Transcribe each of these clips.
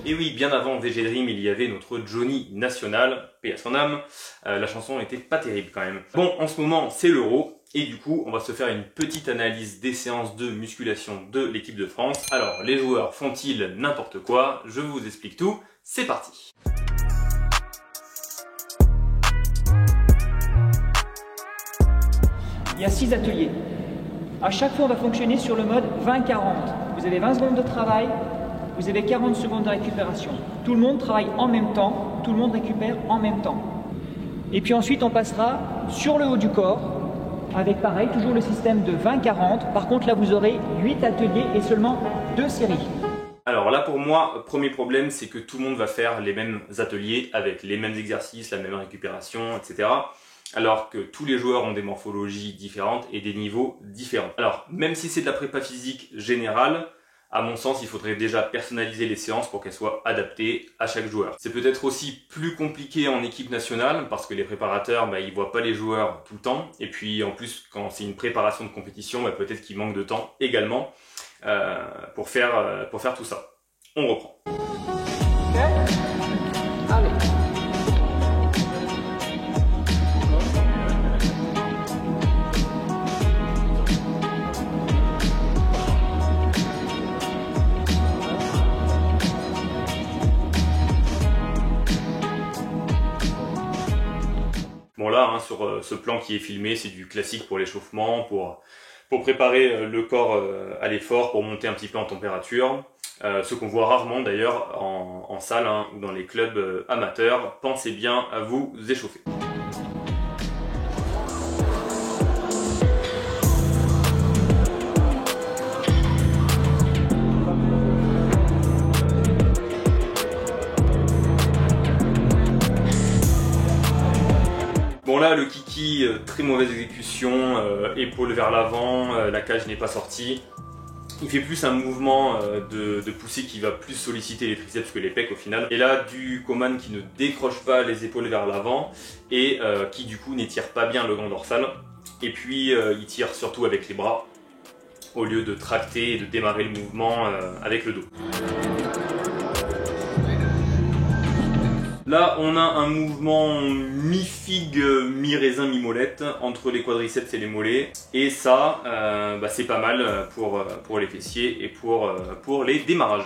Et oui, bien avant VG Dream, il y avait notre Johnny National, paix à son âme. La chanson était pas terrible quand même. Bon, en ce moment, c'est l'Euro. Et du coup, on va se faire une petite analyse des séances de musculation de l'équipe de France. Alors, les joueurs font-ils n'importe quoi? Je vous explique tout. C'est parti! Il y a 6 ateliers. À chaque fois, on va fonctionner sur le mode 20-40. Vous avez 20 secondes de travail, vous avez 40 secondes de récupération. Tout le monde travaille en même temps, tout le monde récupère en même temps. Et puis ensuite, on passera sur le haut du corps, avec pareil, toujours le système de 20-40. Par contre, là, vous aurez 8 ateliers et seulement 2 séries. Alors là, pour moi, premier problème, c'est que tout le monde va faire les mêmes ateliers avec les mêmes exercices, la même récupération, etc. Alors que tous les joueurs ont des morphologies différentes et des niveaux différents. Alors, même si c'est de la prépa physique générale, à mon sens, il faudrait déjà personnaliser les séances pour qu'elles soient adaptées à chaque joueur. C'est peut-être aussi plus compliqué en équipe nationale parce que les préparateurs, ils voient pas les joueurs tout le temps. Et puis en plus, quand c'est une préparation de compétition, peut-être qu'il manque de temps également pour faire tout ça. On reprend. Okay. Allez. Bon là, sur ce plan qui est filmé, c'est du classique pour l'échauffement, pour préparer le corps à l'effort, pour monter un petit peu en température. Ce qu'on voit rarement d'ailleurs en salle ou dans les clubs amateurs. Pensez bien à vous échauffer. Bon là, le kiki, très mauvaise exécution, épaule vers l'avant, la cage n'est pas sortie. Il fait plus un mouvement de poussée qui va plus solliciter les triceps que les pecs au final. Et là, du Coman qui ne décroche pas les épaules vers l'avant et qui du coup n'étire pas bien le grand dorsal. Et puis il tire surtout avec les bras au lieu de tracter et de démarrer le mouvement avec le dos. Là, on a un mouvement mi-figue, mi-raisin, mi-molette entre les quadriceps et les mollets. Et ça, c'est pas mal pour les fessiers et pour les démarrages.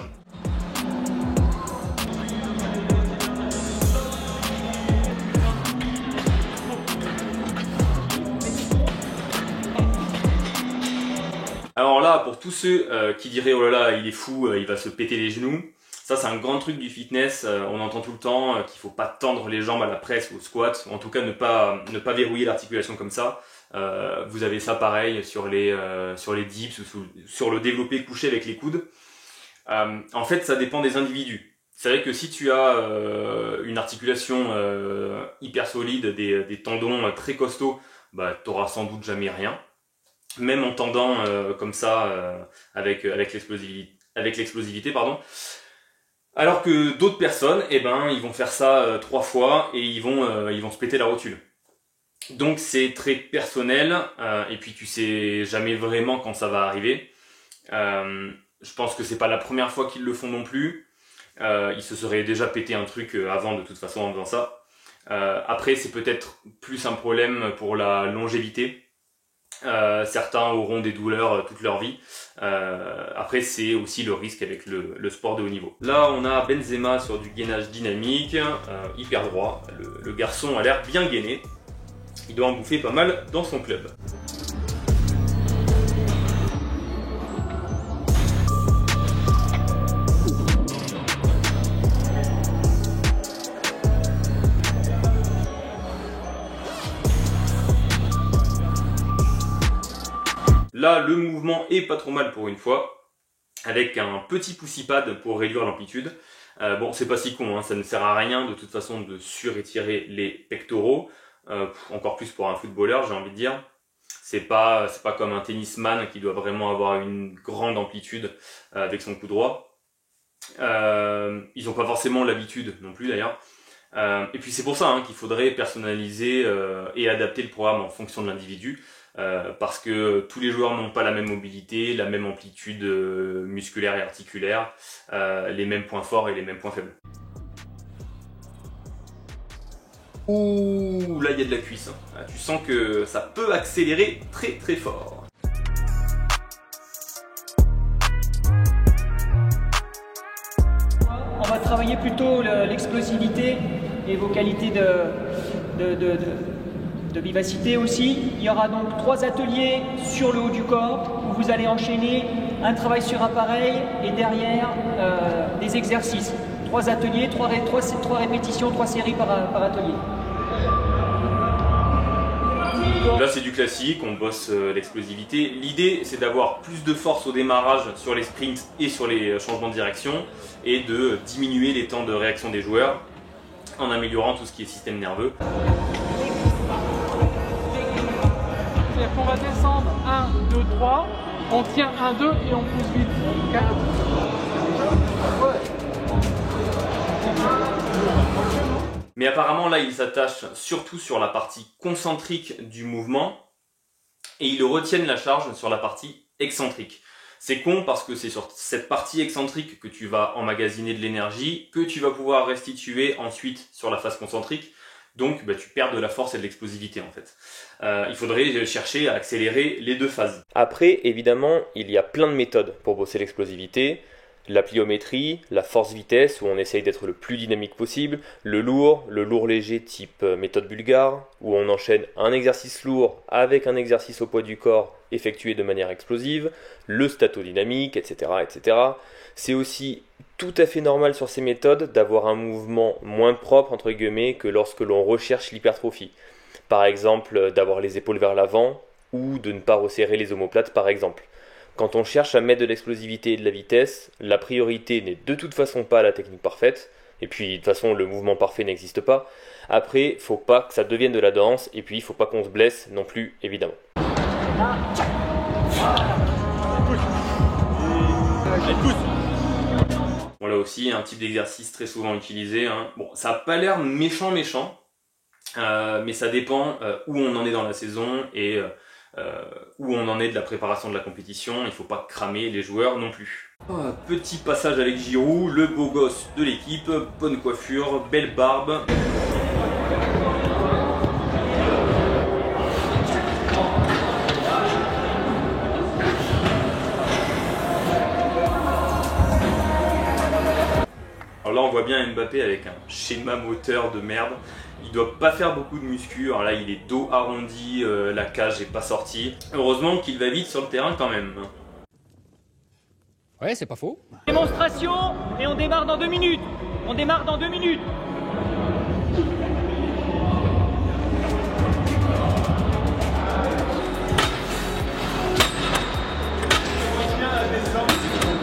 Alors là, pour tous ceux qui diraient « Oh là là, il est fou, il va se péter les genoux », ça, c'est un grand truc du fitness. On entend tout le temps qu'il ne faut pas tendre les jambes à la presse ou au squat, ou en tout cas ne pas verrouiller l'articulation comme ça. Vous avez ça pareil sur les dips ou sur le développé couché avec les coudes. En fait, ça dépend des individus. C'est vrai que si tu as une articulation hyper solide, des tendons très costauds, tu n'auras sans doute jamais rien. Même en tendant comme ça avec l'explosivité, pardon. Alors que d'autres personnes, ils vont faire ça 3 fois et ils vont se péter la rotule. Donc c'est très personnel et puis tu sais jamais vraiment quand ça va arriver. Je pense que c'est pas la première fois qu'ils le font non plus. Ils se seraient déjà pété un truc avant de toute façon en faisant ça. Après c'est peut-être plus un problème pour la longévité. Certains auront des douleurs toute leur vie. Après c'est aussi le risque avec le sport de haut niveau. Là on a Benzema sur du gainage dynamique, hyper droit. Le garçon a l'air bien gainé. Il doit en bouffer pas mal dans son club. Là, le mouvement est pas trop mal pour une fois, avec un petit poussipad pour réduire l'amplitude. Bon, c'est pas si con, ça ne sert à rien de toute façon de surétirer les pectoraux, encore plus pour un footballeur, j'ai envie de dire. C'est pas comme un tennisman qui doit vraiment avoir une grande amplitude avec son coup droit. Ils n'ont pas forcément l'habitude non plus d'ailleurs. Et puis c'est pour ça qu'il faudrait personnaliser et adapter le programme en fonction de l'individu. parce que tous les joueurs n'ont pas la même mobilité, la même amplitude musculaire et articulaire, les mêmes points forts et les mêmes points faibles. Ouh, là il y a de la cuisse, hein. Tu sens que ça peut accélérer très très fort. On va travailler plutôt l'explosivité et vos qualités de vivacité aussi. Il y aura donc 3 ateliers sur le haut du corps où vous allez enchaîner un travail sur appareil et derrière des exercices. 3 ateliers, 3 répétitions, 3 séries par atelier. Là c'est du classique, on bosse l'explosivité. L'idée c'est d'avoir plus de force au démarrage sur les sprints et sur les changements de direction et de diminuer les temps de réaction des joueurs en améliorant tout ce qui est système nerveux. C'est-à-dire qu'on va descendre 1, 2, 3, on tient 1, 2 et on pousse vite. Okay. Mais apparemment là il s'attache surtout sur la partie concentrique du mouvement et ils retiennent la charge sur la partie excentrique. C'est con parce que c'est sur cette partie excentrique que tu vas emmagasiner de l'énergie, que tu vas pouvoir restituer ensuite sur la phase concentrique. Donc tu perds de la force et de l'explosivité en fait. Il faudrait chercher à accélérer les deux phases. Après évidemment il y a plein de méthodes pour bosser l'explosivité. La pliométrie, la force-vitesse où on essaye d'être le plus dynamique possible, le lourd léger type méthode bulgare où on enchaîne un exercice lourd avec un exercice au poids du corps effectué de manière explosive, le statodynamique, etc. etc. C'est aussi tout à fait normal sur ces méthodes d'avoir un mouvement moins propre entre guillemets que lorsque l'on recherche l'hypertrophie. Par exemple d'avoir les épaules vers l'avant ou de ne pas resserrer les omoplates par exemple. Quand on cherche à mettre de l'explosivité et de la vitesse, la priorité n'est de toute façon pas la technique parfaite, et puis de toute façon le mouvement parfait n'existe pas. Après, faut pas que ça devienne de la danse, et puis il faut pas qu'on se blesse non plus, évidemment. Bon là aussi, un type d'exercice très souvent utilisé, hein. Bon, ça n'a pas l'air méchant, mais ça dépend où on en est dans la saison et où on en est de la préparation de la compétition. Il ne faut pas cramer les joueurs non plus. Petit passage avec Giroud, le beau gosse de l'équipe, bonne coiffure, belle barbe. Alors là on voit bien Mbappé avec un schéma moteur de merde. Il doit pas faire beaucoup de muscu, alors là il est dos arrondi, la cage est pas sortie. Heureusement qu'il va vite sur le terrain quand même. Ouais, c'est pas faux. Démonstration et on démarre dans 2 minutes. On démarre dans 2 minutes.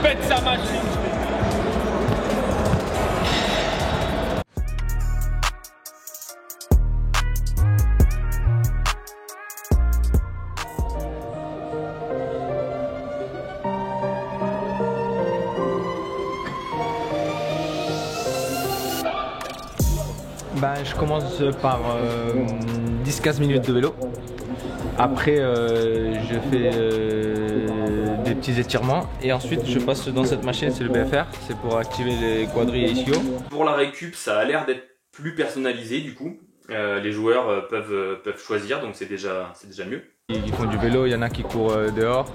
Pète sa machine. Je commence par 10-15 minutes de vélo. Après, je fais des petits étirements et ensuite je passe dans cette machine, c'est le BFR, c'est pour activer les quadris et ischios. Pour la récup, ça a l'air d'être plus personnalisé du coup. Les joueurs peuvent choisir, donc c'est déjà mieux. Ils font du vélo, il y en a qui courent dehors,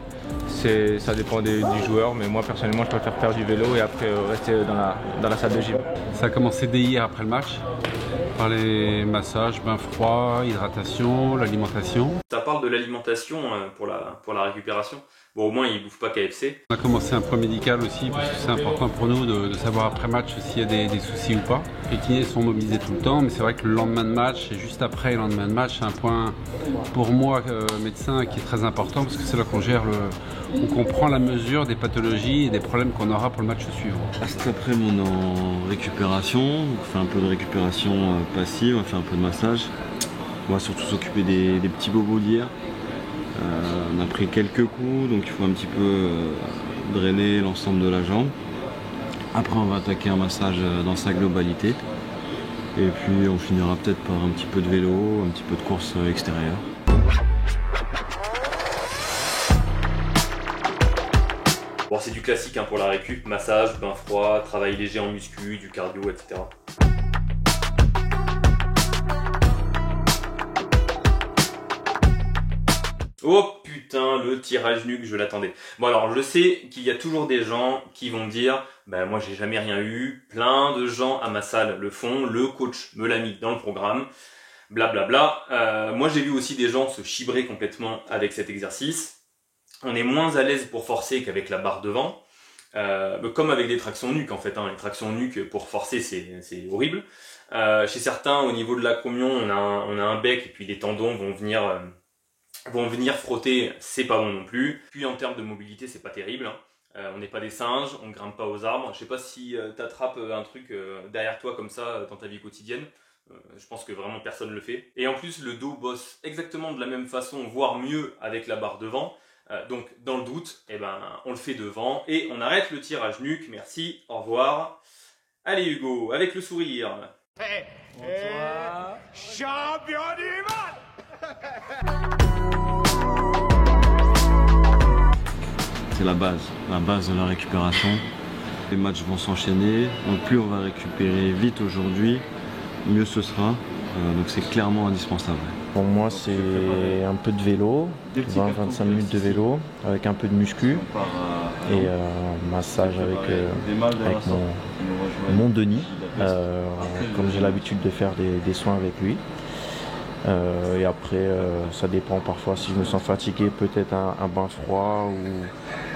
ça dépend du joueur, mais moi personnellement je préfère faire du vélo et après rester dans la salle de gym. Ça a commencé dès hier après le match, par les massages, bain froid, hydratation, l'alimentation. Ça parle de l'alimentation pour la récupération. Bon, au moins ils bouffent pas KFC. On a commencé un point médical aussi parce que c'est important pour nous de savoir après match s'il y a des soucis ou pas. Les kinés sont mobilisés tout le temps, mais c'est vrai que le lendemain de match et juste après le lendemain de match, c'est un point pour moi médecin qui est très important parce que c'est là qu'on comprend la mesure des pathologies et des problèmes qu'on aura pour le match suivant. Cet après-midi on est en récupération, on fait un peu de récupération passive, on fait un peu de massage. On va surtout s'occuper des petits bobos d'hier. On a pris quelques coups, donc il faut un petit peu drainer l'ensemble de la jambe. Après on va attaquer un massage dans sa globalité. Et puis on finira peut-être par un petit peu de vélo, un petit peu de course extérieure. c'est du classique hein, pour la récup, massage, bain froid, travail léger en muscu, du cardio, etc. Oh putain, le tirage nuque, je l'attendais. Bon alors, je sais qu'il y a toujours des gens qui vont me dire « Ben moi j'ai jamais rien eu, plein de gens à ma salle le font, le coach me l'a mis dans le programme, blablabla. » Moi j'ai vu aussi des gens se chibrer complètement avec cet exercice. On est moins à l'aise pour forcer qu'avec la barre devant, comme avec les tractions nuque en fait. Hein. Les tractions nuque pour forcer c'est horrible. Chez certains, au niveau de l'acromion, on a un bec et puis les tendons vont venir frotter, c'est pas bon non plus. Puis en termes de mobilité, c'est pas terrible. Hein. On n'est pas des singes, on ne grimpe pas aux arbres. Je sais pas si t'attrapes un truc derrière toi comme ça dans ta vie quotidienne. Je pense que vraiment personne le fait. Et en plus, le dos bosse exactement de la même façon, voire mieux avec la barre devant. Donc dans le doute, eh ben, on le fait devant et on arrête le tirage nuque. Merci, au revoir. Allez Hugo, avec le sourire. Champion du monde. C'est la base de la récupération. Les matchs vont s'enchaîner, donc plus on va récupérer vite aujourd'hui, mieux ce sera. Donc c'est clairement indispensable. Pour moi, c'est un peu de vélo, 20-25 minutes de vélo, avec un peu de muscu et massage avec mon Denis, comme j'ai l'habitude de faire des soins avec lui. Et après, ça dépend parfois si je me sens fatigué, peut-être un bain froid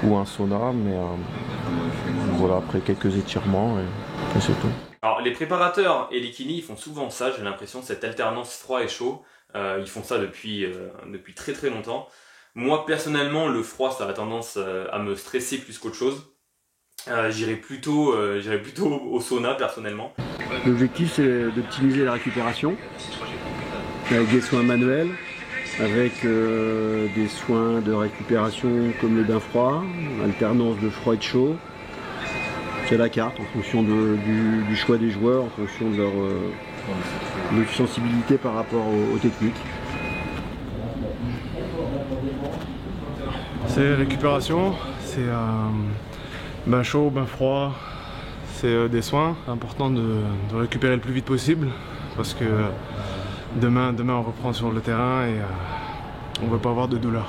ou un sauna, mais voilà, après quelques étirements et c'est tout. Alors les préparateurs et les kinés, ils font souvent ça, j'ai l'impression, cette alternance froid et chaud. Ils font ça depuis très très longtemps. Moi personnellement, le froid, ça a tendance à me stresser plus qu'autre chose. J'irais plutôt au sauna personnellement. L'objectif, c'est d'optimiser la récupération avec des soins manuels, avec des soins de récupération comme le bain froid, alternance de froid et de chaud. C'est la carte en fonction du choix des joueurs, en fonction de leur sensibilité par rapport aux techniques. C'est récupération, c'est bain chaud, bain froid, c'est des soins. C'est important de récupérer le plus vite possible parce que demain on reprend sur le terrain et on ne veut pas avoir de douleur.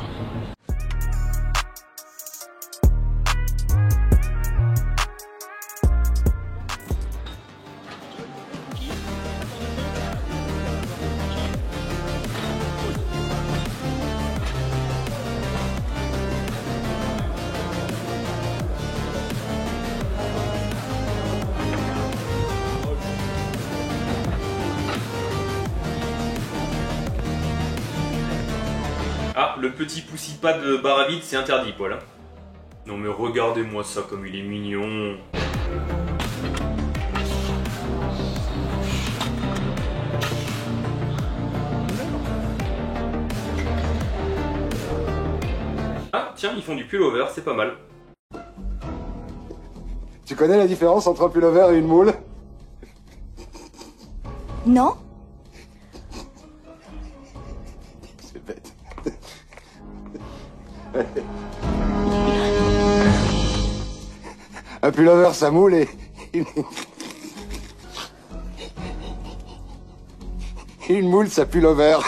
Ah, le petit poussy-pas de barre à vide, c'est interdit, Paul. Hein. Non mais regardez-moi ça comme il est mignon. Ah, tiens, ils font du pullover, c'est pas mal. Tu connais la différence entre un pullover et une moule? Non. C'est bête. Un pullover, ça moule et... Une moule, ça pullover.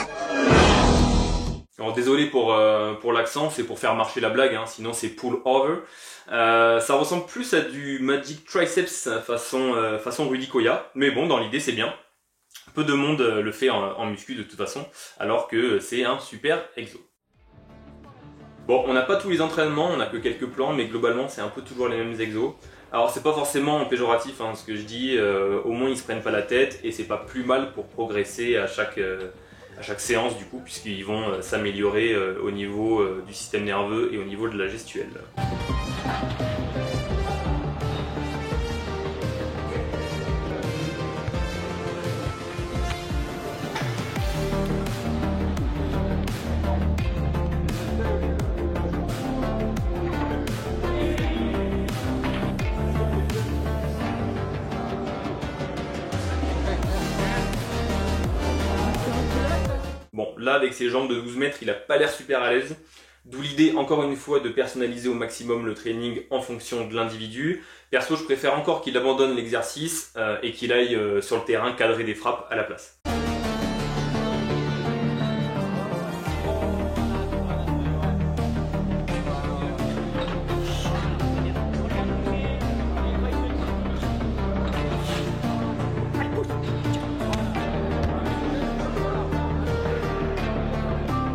Alors désolé pour l'accent, c'est pour faire marcher la blague, hein, sinon c'est pull over. Ça ressemble plus à du Magic Triceps façon Rudy Koya, mais bon, dans l'idée c'est bien. Peu de monde le fait en muscu de toute façon, alors que c'est un super exo. Bon, on n'a pas tous les entraînements, on n'a que quelques plans, mais globalement c'est un peu toujours les mêmes exos. Alors c'est pas forcément péjoratif hein, ce que je dis, au moins ils se prennent pas la tête et c'est pas plus mal pour progresser à chaque séance du coup, puisqu'ils vont s'améliorer au niveau du système nerveux et au niveau de la gestuelle. Bon, là avec ses jambes de 12 mètres, il a pas l'air super à l'aise. D'où l'idée, encore une fois, de personnaliser au maximum le training en fonction de l'individu. Perso, je préfère encore qu'il abandonne l'exercice et qu'il aille sur le terrain cadrer des frappes à la place.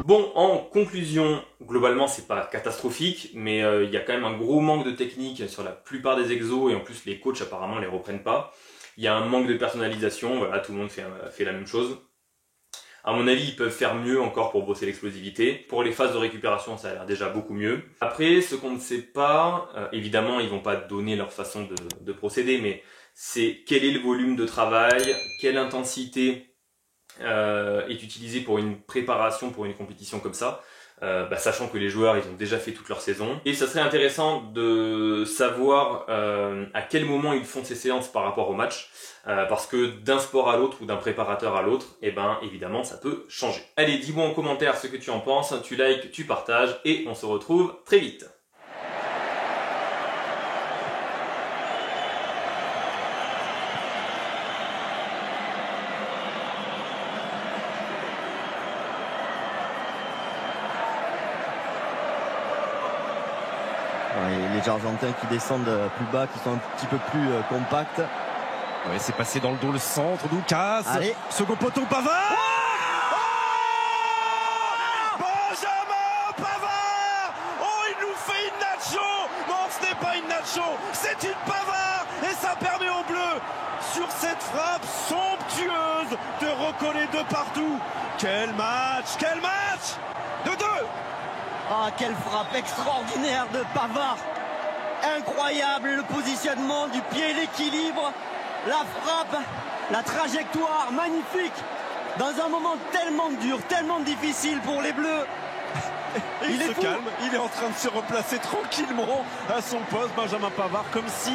Bon, en conclusion, globalement c'est pas catastrophique, mais il y a quand même un gros manque de technique sur la plupart des exos, et en plus les coachs apparemment les reprennent pas. Il y a un manque de personnalisation, voilà, tout le monde fait la même chose. À mon avis, ils peuvent faire mieux encore pour bosser l'explosivité. Pour les phases de récupération, ça a l'air déjà beaucoup mieux. Après, ce qu'on ne sait pas, évidemment, ils vont pas donner leur façon de procéder, mais c'est quel est le volume de travail, quelle intensité est utilisée pour une préparation, pour une compétition comme ça, sachant que les joueurs ils ont déjà fait toute leur saison. Et ça serait intéressant de savoir à quel moment ils font ces séances par rapport au match, parce que d'un sport à l'autre ou d'un préparateur à l'autre, eh ben évidemment ça peut changer. Allez, dis-moi en commentaire ce que tu en penses, tu likes, tu partages, et on se retrouve très vite. Les Argentins qui descendent plus bas, qui sont un petit peu plus compacts. Ouais, c'est passé dans le dos, le centre, Doukas. Allez, second poteau, Pavard. Benjamin Pavard. Oh, il nous fait une nacho. Non, ce n'est pas une nacho, c'est une Pavard. Et ça permet aux Bleus, sur cette frappe somptueuse, de recoller de partout. Quel match, quel match. 2-2. Ah, quelle frappe extraordinaire de Pavard. Incroyable, le positionnement du pied, l'équilibre, la frappe, la trajectoire, magnifique. Dans un moment tellement dur, tellement difficile pour les Bleus. Et il se calme, il est en train de se replacer tranquillement à son poste, Benjamin Pavard, comme si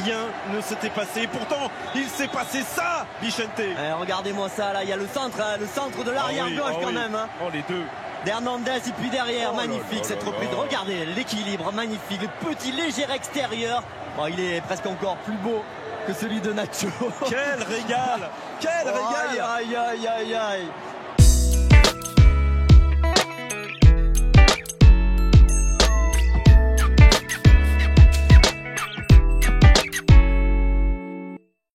rien ne s'était passé. Et pourtant, il s'est passé ça, Vicente. Regardez-moi ça, là, il y a le centre de l'arrière-gauche quand même. Hein. Oh, les deux. D'Hernandez et puis derrière, magnifique cette reprise. Regardez l'équilibre, magnifique, le petit léger extérieur. Bon, il est presque encore plus beau que celui de Nacho. Quel régal. Quel régal. Aïe, aïe, aïe, aïe, aïe.